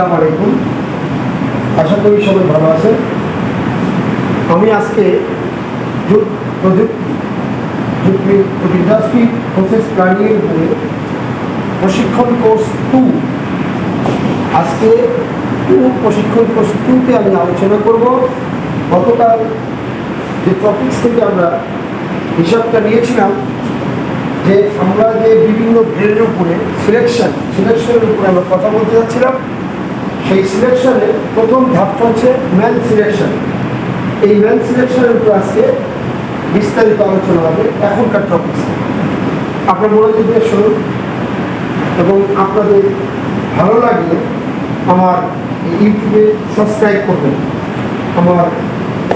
আসসালামু আলাইকুম। আশা করি সবাই ভালো আছেন। আমি আজকে জুট প্রযুক্তি ইন্ডাস্ট্রি প্রসেস প্ল্যানিংয়ের উপরে প্রশিক্ষণ কোর্স 2 আজকে প্রশিক্ষণ কোর্স 2তে আমি আলোচনা করব। গতকাল যে টপিক্স থেকে আমরা হিসাবটা নিয়েছিলাম যে আমরা যে বিভিন্ন গ্রেডের উপরে সিলেকশনের উপরে আমরা কথা বলতে যাচ্ছিলাম, সেই সিলেকশনে প্রথম ধাপটা হচ্ছে ম্যান সিলেকশন। এই ম্যান সিলেকশনের উপর আজকে বিস্তারিত আলোচনা হবে এখনকার টপিক্স। আপনার মনোযোগ দিয়ে শুনুন এবং আপনাদের ভালো লাগলে আমার ইউটিউবে সাবস্ক্রাইব করবেন। আমার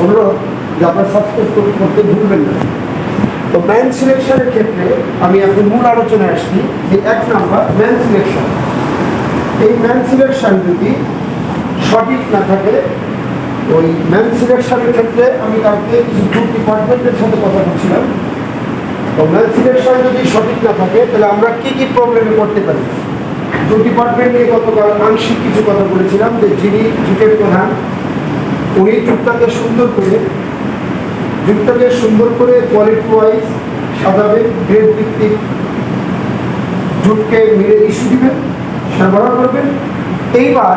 অনুরোধ যে আপনারা সাবস্ক্রাইব করতে ভুলবেন না। তো ম্যান সিলেকশনের ক্ষেত্রে আমি এখন মূল আলোচনায় আসছি যে 1 নাম্বার ম্যান সিলেকশন। এই ম্যান সিলেকশন যদি সঠিক না থাকে, ওই ম্যান সিলেকশনের ক্ষেত্রে আমি কালকে কিছু গ্রুপ ডিপার্টমেন্টের সাথে কথা বলছিলাম। তো ম্যান সিলেকশন যদি সঠিক না থাকে তাহলে আমরা কী কী প্রবলেমে করতে পারি। গ্রুপ ডিপার্টমেন্ট নিয়ে গতকাল আংশিক কিছু কথা বলেছিলাম যে যিনি জুটের প্রধান, উনি জুটটাকে সুন্দর করে কোয়ালিটি ওয়াইজ সাজাবেন, গ্রেড ভিত্তিক জুটকে মিলে ইস্যু দিবেন, সরবরাহ করবেন। এইবার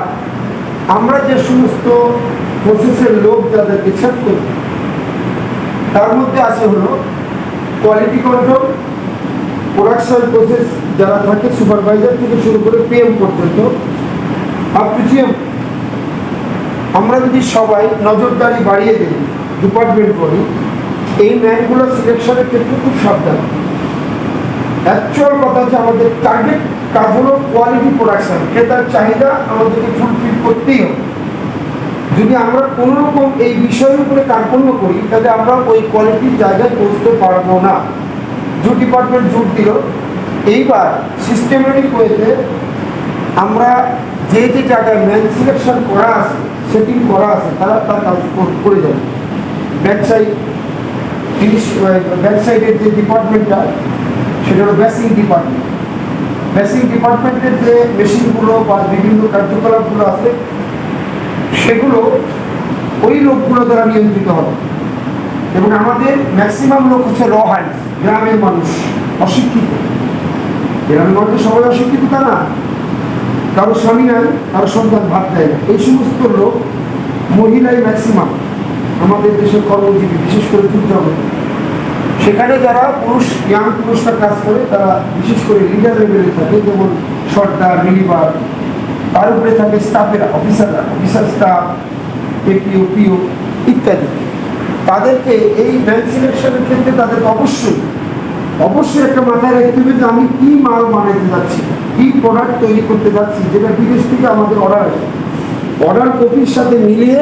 আমরা যে সমস্ত প্রসেসের লোক যাদেরকে সেট করব, তার মধ্যে আছে হলো কোয়ালিটি কন্ট্রোল, প্রোডাকশন প্রসেস যারা থাকে, সুপারভাইজার থেকে শুরু করে পিএম পর্যন্ত আপ টু জিএম। আমরা যদি সবাই নজরদারি বাড়িয়ে দিই, ডিপার্টমেন্ট করি, এই ম্যানগুলো সিলেকশনের ক্ষেত্রে খুব সাবধান। অ্যাকচুয়াল কথা হচ্ছে আমাদের টার্গেট কাজ হলো কোয়ালিটি প্রোডাকশন। ক্রেতার চাহিদা আমাদেরকে ফুলফিল করতেই হবে। যদি আমরা কোনো রকম এই বিষয়ের উপরে কার্পণ্য করি তাহলে আমরা ওই কোয়ালিটির জায়গায় পৌঁছতে পারবো না। জুট ডিপার্টমেন্ট জুট দিল, এইবার সিস্টেমেটিক ওয়েতে আমরা যে জায়গায় ম্যান সিলেকশন করা আছে, সেটিং করা আছে, তারা তার কাজ করে যাবে। ব্যাকসাইডের যে ডিপার্টমেন্টটা সেটা হলো বেসিং ডিপার্টমেন্ট। বেসিং ডিপার্টমেন্টের যে মেশিনগুলো বা বিভিন্ন কার্যকলাপগুলো আছে সেগুলো ওই লোকগুলো দ্বারা নিয়ন্ত্রিত হবে। এবং আমাদের ম্যাক্সিমাম লোক হচ্ছে র হ্যান্ড, গ্রামের মানুষ, অশিক্ষিত। গ্রামের মানুষ সবাই অশিক্ষিত তা না, কারো স্বামী নাই, কারো সন্তান ভাত দেয় না। এই সমস্ত লোক, মহিলাই ম্যাক্সিমাম আমাদের দেশের কর্মজীবী, বিশেষ করে যুদ্ধ জগতে। সেখানে যারা ইয়াং পুরুষরা কাজ করে তারা বিশেষ করে লিডার লেভেলে থাকে, যেমন সর্দার, রিলিভার। তার উপরে থাকে স্টাফেরা, অফিসার স্টাফ, এপিও, পিও ইত্যাদি। তাদেরকে এই ম্যান সিলেকশনের ক্ষেত্রে তাদেরকে অবশ্যই একটা মাথায় রাখতে হবে যে আমি কি মাল বানাতে যাচ্ছি, কি প্রোডাক্ট তৈরি করতে যাচ্ছি, যেটা বিদেশ থেকে আমাদের অর্ডার আসে। অর্ডার কপির সাথে মিলিয়ে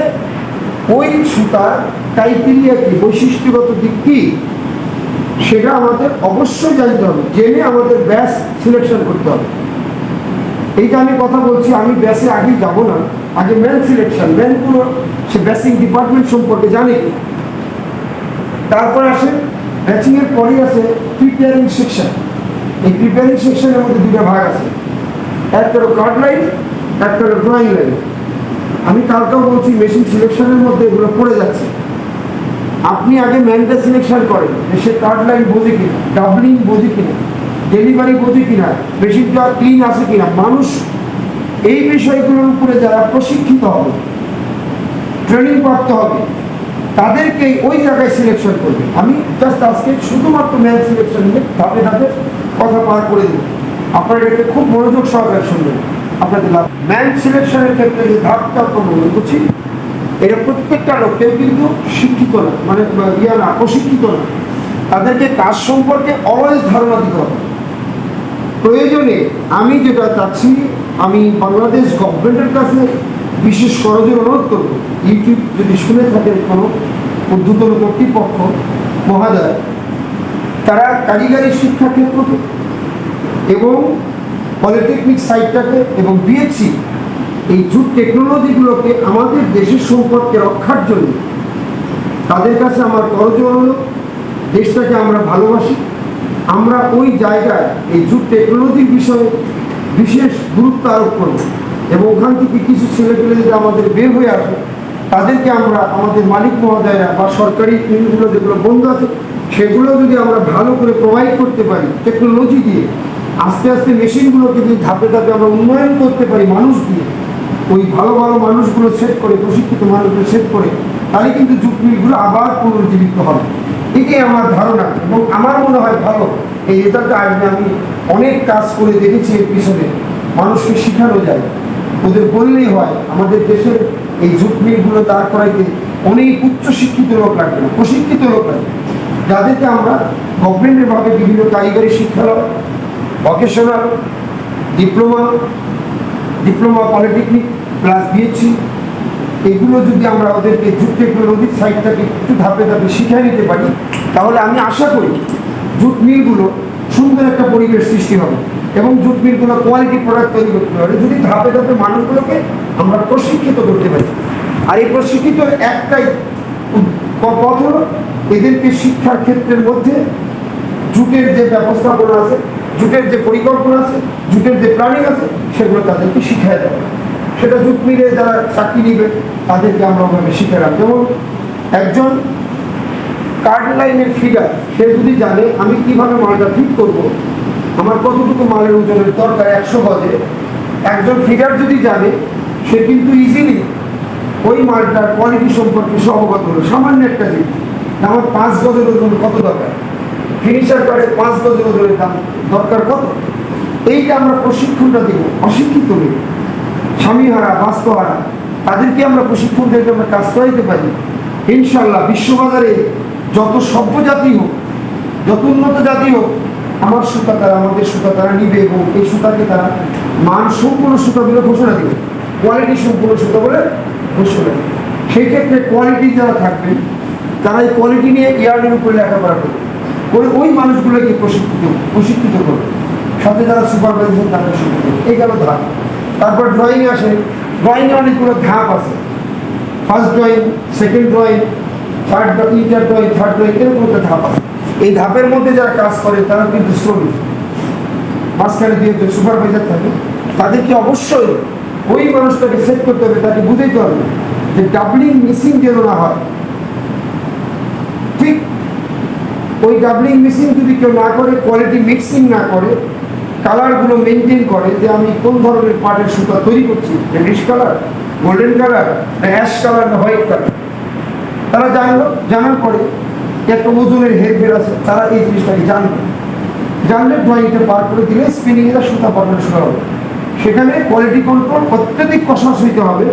ওই সুতার ক্রাইটেরিয়া কি, বৈশিষ্ট্যগত দিক কি, সেটা আমাদের অবশ্যই জানতে হবে। জেনে আমাদের ব্যাচ সিলেকশন করতে হবে। এইটা আমি কথা বলছি, আমি ব্যাচে আগে যাব না, আগে ম্যান সিলেকশন। ম্যানগুলো সে ব্যাচিং ডিপার্টমেন্ট সম্পর্কে জানে কি। তারপর আসে ব্যাচিংয়ের পরেই আছে প্রিপেয়ারিং সেকশন। এই প্রিপেয়ারিং সেকশনের মধ্যে দুটো ভাগ আছে, একটা হলো কার্ড লাইন, একটা হলো ড্রয়িং লাইন। আমি কালকেও বলছি মেশিন সিলেকশনের মধ্যে এগুলো পড়ে যাচ্ছে। আপনি আগে ম্যানটা সিলেকশন করেন যে সে কার্ড লাইন বোঝে কিনা, ডাবলিং বোঝে কিনা, ডেলিভারি বোঝে কিনা, মেশিনটা ক্লিন আছে কিনা। মানুষ এই বিষয়গুলোর উপরে যারা প্রশিক্ষিত হবে, ট্রেনিং প্রাপ্ত হবে, তাদেরকে ওই জায়গায় সিলেকশন করবে। আমি জাস্ট আজকে শুধুমাত্র ম্যান সিলেকশন নিয়ে ধাপে কথা পার করে দেব। আপনারা এটাকে খুব মনোযোগ সহকারে শুনবেন, আপনাদের লাভ। ম্যান সিলেকশনের ক্ষেত্রে যে ধাপটা মনে করছি, এটা প্রত্যেকটা লোক, কেউ কিন্তু শিক্ষিত না, মানে প্রশিক্ষিত না। তাদেরকে কাজ সম্পর্কে অলওয়েজ ধারণা দিতে হবে। প্রয়োজনে আমি যেটা চাচ্ছি, আমি বাংলাদেশ গভর্নমেন্টের কাছে বিশেষ করজোর অনুরোধ করব, ইউটিউব যদি শুনে থাকেন কোনো ঊর্ধ্বতন কর্তৃপক্ষ মহোদয়, তারা কারিগরি শিক্ষা ক্ষেত্রকে এবং পলিটেকনিক সাইটটাকে এবং বিএসসি এই জুট টেকনোলজিগুলোকে আমাদের দেশের সম্পর্কে রক্ষার জন্য তাদের কাছে আমার করজোর অনুরোধ। দেশটাকে আমরা ভালোবাসি, আমরা ওই জায়গায় এই জুট টেকনোলজির বিষয়ে বিশেষ গুরুত্ব আরোপ করব। এবং ওখান থেকে কিছু ছেলেপেলে যদি আমাদের বের হয়ে আসে, তাদেরকে আমরা আমাদের মালিক মহোদয়রা বা সরকারি ইউনিটগুলো যেগুলো বন্ধ আছে সেগুলো যদি আমরা ভালো করে প্রোভাইড করতে পারি টেকনোলজি দিয়ে, আস্তে আস্তে মেশিনগুলোকে যদি ধাপে ধাপে আমরা উন্নয়ন করতে পারি মানুষ দিয়ে, ওই ভালো ভালো মানুষগুলো সেট করে, প্রশিক্ষিত মানুষগুলো সেট করে, তাহলে কিন্তু জুট মিলগুলো আবার পুনর্জীবিত হবে। এটাই আমার ধারণা এবং আমার মনে হয় ভালো এই রেজাল্টটা আসবে। আমি অনেক কাজ করে দেখেছি এর পিছনে, মানুষকে শেখানো যায়, ওদের বললেই হয়। আমাদের দেশের এই জুট মিলগুলো দাঁড় করাইতে অনেক উচ্চশিক্ষিত লোক লাগবে না, প্রশিক্ষিত লোক লাগবে, যাদেরকে আমরা গভর্নমেন্টের ভাবে বিভিন্ন কারিগরি শিক্ষালয়, vocational, diploma polytechnic plus BSc, এগুলো যদি আমরা ওদেরকে জুট টেকনোলজির সাইডটাকে একটু ধাপে ধাপে শিখিয়ে নিতে পারি, তাহলে আমি আশা করি জুট মিলগুলো সুন্দর একটা পরিবেশ সৃষ্টি হবে এবং জুট মিলগুলো কোয়ালিটি প্রোডাক্ট তৈরি করতে পারে যদি ধাপে ধাপে মানুষগুলোকে আমরা প্রশিক্ষিত করতে পারি। আর এই প্রশিক্ষিত একটাই পথ হলো এদেরকে শিক্ষার ক্ষেত্রের মধ্যে জুটের যে ব্যবস্থাপনা আছে, জুটের যে পরিকল্পনা আছে, জুটের যে প্ল্যানিং আছে, সেগুলো তাদেরকে শিখিয়ে দেওয়া। সেটা জুট মিলে যারা চাকরি নিবে তাদেরকে আমরা ওভাবে শিখেলাম। যেমন একজন কার্ড লাইনের ফিগার, সে যদি জানে আমি কিভাবে মালটা ফিট করব, আমার কতটুকু মালের ওজনের দরকার 100 গজে, একজন ফিগার যদি জানে, সে কিন্তু ইজিলি ওই মালটার কোয়ালিটি সম্পর্কে সে অবগত হলো। সামান্য একটা জিনিস, আমার 5 গজের ওজন কত দরকার, ফিনিশার কার্ডে 5 গজের ওজনের দাম দরকার কত, এইটা আমরা প্রশিক্ষণটা দেব। অশিক্ষিত নেই, স্বামীহারা, বাস্তহারা, তাদেরকে আমরা প্রশিক্ষণ দিয়ে আমরা কাজ করাইতে পারি। ইনশাল্লাহ বিশ্ববাজারে যত সভ্য জাতি হোক, যত উন্নত জাতি হোক, আমার সুতা তারা, আমাদের সুতা তারা নিবে এবং এই সুতাকে তারা মান সম্পূর্ণ সুতা বলে ঘোষণা দেবে, কোয়ালিটি সম্পূর্ণ সুতা বলে ঘোষণা দেবে। সেই ক্ষেত্রে কোয়ালিটি যারা থাকবে তারা এই কোয়ালিটি নিয়ে ইয়ার্নিং করে লেখাপড়া করবে, করে ওই মানুষগুলোকে প্রশিক্ষিত করবে, সাথে যারা সুপারভাইজার তাদের প্রশিক্ষিত। এই গেল ধাপ। তারপর ড্রয়িং আসে, ড্রয়িংয়ে অনেকগুলো ধাপ আছে, first drawing, second drawing, third drawing, এরকম একটা ধাপ আছে। এই ধাপের মধ্যে যারা কাজ করে তারা কিন্তু শ্রমিক, মাঝখানে দিয়ে যে সুপারভাইজার থাকে তাদেরকে অবশ্যই ওই মানুষটাকে সেট করতে হবে, তাকে বুঝাইতে হবে যে ডাবলিং মিসিং যেন না হয়। ঠিক ওই ডাবলিং মিসিং যদি কেউ না করে, কোয়ালিটি মিক্সিং না করে, কালারগুলো মেনটেন করে, যে আমি কোন ধরনের পাটের সুতা তৈরি করছি, রেডিশ কালার, গোল্ডেন কালার, না অ্যাশ কালার, না হোয়াইট কালার, তারা জানলো। জানার পরে একটা ওজনের হেরফের আছে, তারা এই জিনিসটাকে জানলে ড্রয়িংটা পার করে দিলে স্পিনিংয়ের সুতা পাঠানো শুরু হবে। সেখানে কোয়ালিটি কন্ট্রোল অত্যধিক কষাস হইতে হবে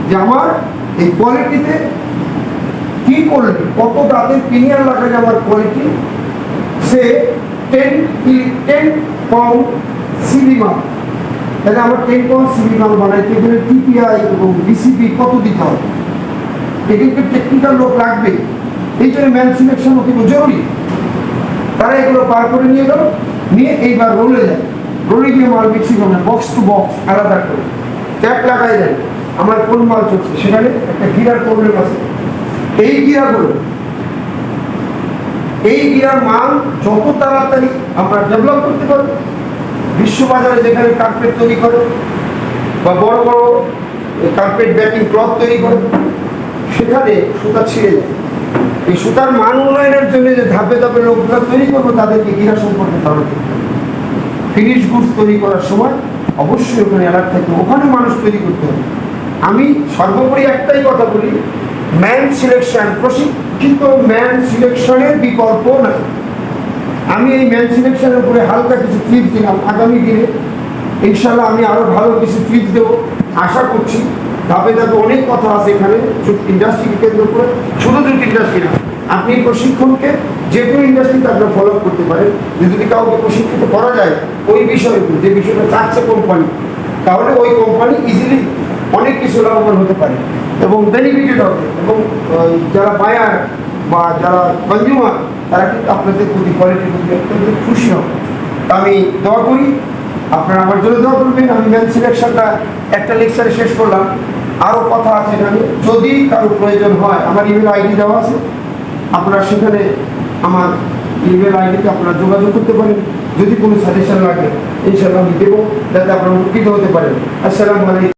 যে আমার এই কোয়ালিটিতে কি করলে কত দাঁতের পিনিয়ার লাগালে আমার কোয়ালিটি, সে 10 পাউন্ড সিবি মাল, তাহলে আমার 10 পাউন্ড সিবি মাল বানাইতে গেলে টিপিআই এবং বিসিপি কত দিতে হবে, এগুলোকে টেকনিক্যাল লোক লাগবে। এই জন্য ম্যান সিলেকশন অতীব জরুরি। তারা এগুলো পার করে নিয়ে গেল, নিয়ে এইবার রোলে যায়, রোলে গিয়ে মাল মিক্সিং হবে, বক্স টু বক্স আলাদা করে ট্যাগ লাগাই যায় আমার কোন মাল চলছে। সেখানে একটা গিয়ার প্রবলেম আছে, এই গিয়ার মাল যত তাড়াতাড়ি আমরা ডেভেলপ করতে পারবো, বিশ্ববাজারে যেখানে কার্পেট তৈরি করে বা বড় বড় কার্পেট ব্যাকিং ক্লথ তৈরি করে, সেখানে সুতা ছিঁড়ে যায়। এই সুতার মান উন্নয়নের জন্য যে ধাপে ধাপে লোকগুলো তৈরি করবো, তাদেরকে গিরা সম্পর্কে ধারণা করতে হবে। ফিনিশ গুডস তৈরি করার সময় অবশ্যই ওখানে অ্যালার্ট থাকবে, ওখানে মানুষ তৈরি করতে হবে। আমি সর্বোপরি একটাই কথা বলি, ম্যান সিলেকশন, প্রশিক্ষিত ম্যান সিলেকশনের বিকল্প নাই। আমি এই ম্যান সিলেকশনের উপরে হালকা কিছু টিপস দিলাম, আগামী দিনে ইনশাল্লাহ আমি আরো ভালো কিছু টিপস দেবো আশা করছি। ধাপে ধাপে অনেক কথা আছে এখানে, জুট ইন্ডাস্ট্রিকে কেন্দ্র করে, শুধু জুট ইন্ডাস্ট্রি না, আপনি প্রশিক্ষণকে যে কোনো ইন্ডাস্ট্রিতে আপনার ফলো করতে পারেন। যদি কাউকে প্রশিক্ষিত করা যায় ওই বিষয়ে, যে বিষয়টা চাচ্ছে কোম্পানি, তাহলে ওই কোম্পানি ইজিলি অনেক কিছু লাভবান হতে পারে এবং বেনিফিটেড হবে, এবং যারা বায়ার বা যারা কনজিউমার তারা কিন্তু আপনাদের প্রতি কোয়ালিটির প্রতি অত্যন্ত খুশি হবে। আমি দোয়া করি আপনারা আমার জন্য দোয়া করবেন। আমি ম্যান সিলেকশনটা একটা লেকচারে শেষ করলাম, আরও কথা আছে এখানে, যদি কারো প্রয়োজন হয় আমার ইমেল আইডি দেওয়া আছে, আপনারা সেখানে আমার ইমেল আইডিতে আপনারা যোগাযোগ করতে পারেন। যদি কোনো সাজেশন লাগে ইনশাআল্লাহ আমি দেবো, যাতে আপনারা উপকৃত হতে পারেন। আসসালামু আলাইকুম।